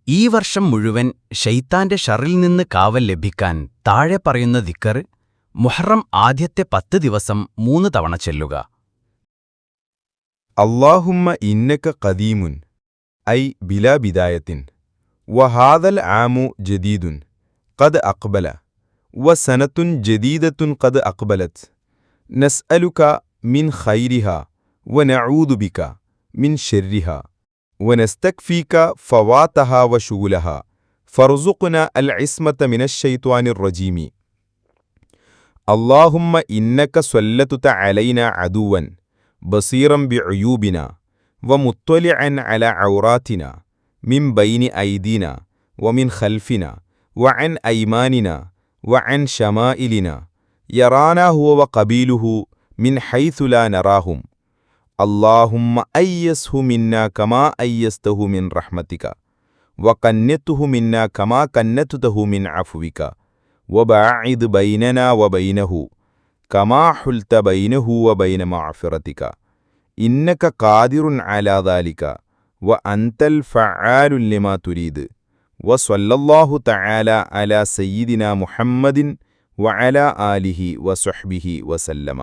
ഈ വർഷം മുഴുവൻ ശൈത്താന്റെ ഷറിൽ നിന്ന് കാവൽ ലഭിക്കാൻ താഴെ പറയുന്ന ദിക്കർ മുഹറം ആദ്യത്തെ 10 ദിവസം 3 തവണ ചെല്ലുക. اللهم إنك قديم أي بلا بداية وهذا العام جديد قد أقبل وسنة جديدة قد أقبلت نسألك من خيرها ونعوذ بك من شرها ونستكفيك فواتها وشغلها فارزقنا العصمة من الشيطان الرجيم. اللهم إنك سلطت علينا عدوا بصيرا بعيوبنا ومطلعا على عوراتنا من بين أيدينا ومن خلفنا وعن أيماننا وعن شمائلنا يرانا هو وقبيله من حيث لا نراهم. اللهم أيسه منا كما أيسته من رحمتك وقنته منا كما قنته من عفوك وباعد بيننا وبينه كما حلت بينه وبين مغفرتك إنك قادر على ذلك وأنت الفعال لما تريد. وصلى الله تعالى على سيدنا محمد وعلى آله وصحبه وسلم.